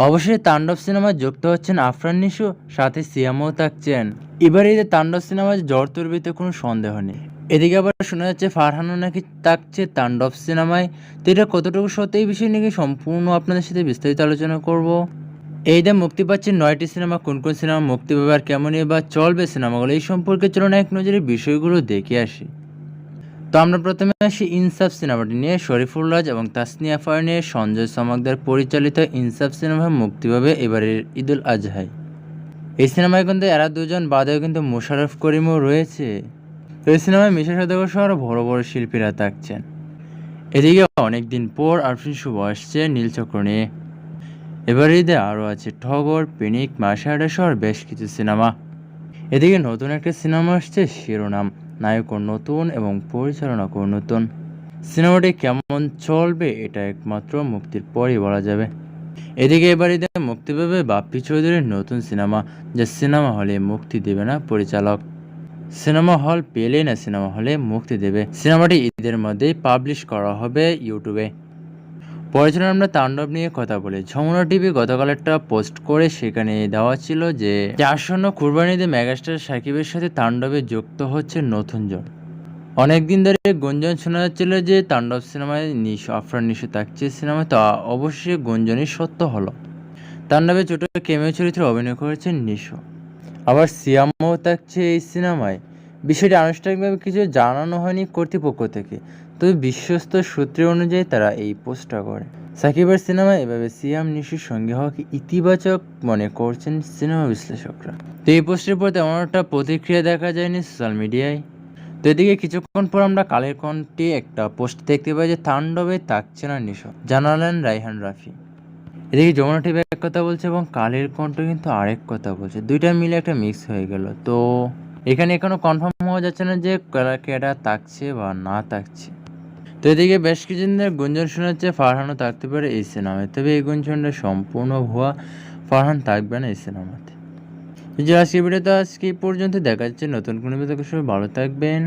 অবশ্যই তাণ্ডব সিনেমায় যুক্ত হচ্ছেন আফরান নিশো, সাথে সিয়ামও থাকছেন। এবার ঈদে তাণ্ডব সিনেমায় জ্বর তুলবিতে কোনো সন্দেহ নেই। এদিকে আবার শোনা যাচ্ছে ফারহানও নাকি থাকছে তাণ্ডব সিনেমায়। তো এটা কতটুকু সত্যি, এই বিষয় নিয়ে সম্পূর্ণ আপনাদের সাথে বিস্তারিত আলোচনা করব। এই ঈদে মুক্তি পাচ্ছে 9টি সিনেমা। কোন কোন সিনেমা মুক্তি পাবে আর কেমনই বা চলবে সিনেমাগুলো, এই সম্পর্কে চলুন এক নজরে বিষয়গুলো দেখে আসি। তো আমরা প্রথমে আসি ইনসাফ সিনেমাটি নিয়ে। শরীফুল রাজ এবং তাসনিয়া ফারিনের সঞ্জয় সমকদার পরিচালিত ইনসাফ সিনেমা মুক্তি পাবে এবারের ঈদুল আজহায়। এই সিনেমায় কিন্তু এরা দুজন বাদেও কিন্তু মোশাররফ করিমও রয়েছে। তো এই সিনেমায় মিশা সওদাগর সহ আরও বড় বড় শিল্পীরা থাকছেন। এদিকে অনেকদিন পর আরফিন শুভ আসছে নীলচক্র নিয়ে। এবার ঈদে আরও আছে টগর, পিনিক, মাশাহারা সহ বেশ কিছু সিনেমা। এদিকে নতুন একটা সিনেমা আসছে শিরোনাম। নায়কও নতুন এবং পরিচালনাকেও নতুন। সিনেমাটি কেমন চলবে এটা একমাত্র মুক্তির পরই বলা যাবে। এদিকে এবার ঈদে মুক্তি পাবে বাপ্পি চৌধুরীর নতুন সিনেমা, যা সিনেমা হলে মুক্তি দেবে না পরিচালক। সিনেমা হল পেলে না সিনেমা হলে মুক্তি দেবে। সিনেমাটি ঈদের মধ্যেই পাবলিশ করা হবে ইউটিউবে। পরিচালনা আমরা তাণ্ডব নিয়ে কথা বলি। যমুনা টিভি গতকাল একটা পোস্ট করে সেখানে দেওয়া ছিল যে আসন্ন কুরবানি ঈদে মেগাস্টার সাকিবের সাথে তাণ্ডবে যুক্ত হচ্ছে নতুন জন। অনেকদিন ধরে গুঞ্জন শোনা যাচ্ছিল যে তাণ্ডব সিনেমায় আফরান নিশো থাকছে সিনেমায়। তো অবশ্যই গুঞ্জনই সত্য হলো। তাণ্ডবে ছোট ক্যামিও চরিত্রে অভিনয় করেছেন নিশো। আবার সিয়ামও থাকছে এই সিনেমায়। বিষয়টি আনুষ্ঠানিকভাবে কিছু জানানো হয়নি কর্তৃপক্ষ থেকে, তবে বিশ্বস্ত সূত্র অনুযায়ী তারা এই পোস্টটা করে। সাকিবের সিনেমায় এভাবে সিয়াম নিশোর সঙ্গে হওয়াকে ইতিবাচক মনে করছেন সিনেমা বিশ্লেষকরা। তো এই পোস্টের পর তেমন একটা প্রতিক্রিয়া দেখা যায়নি সোশ্যাল মিডিয়ায়। তো এদিকে কিছুক্ষণ পর আমরা কালের কণ্ঠে একটা পোস্ট দেখতে পাই যে তাণ্ডবে থাকছে না নিশো, জানালেন রায়হান রাফি। এদিকে যমুনা টিভি এক কথা বলছে এবং কালের কণ্ঠ কিন্তু আরেক কথা বলছে, দুইটা মিলে একটা মিক্স হয়ে গেল। তো এখানে এখনো কনফার্ম হওয়া যাচ্ছে না যে কেডা থাকছে বা না থাকছে। তো এদিকে বেশ কিছুদিনের গুঞ্জন শোনা যাচ্ছে ফারহানও থাকতে পারে এই সিনেমায়, তবে এই গুঞ্জনটা সম্পূর্ণ ভুয়া। ফারহান থাকবে না এই সিনেমাতে। যে আজকে ভিডিওতে আজকে পর্যন্ত দেখা যাচ্ছে নতুন কোনো ভিডিও। সবাই ভালো থাকবেন।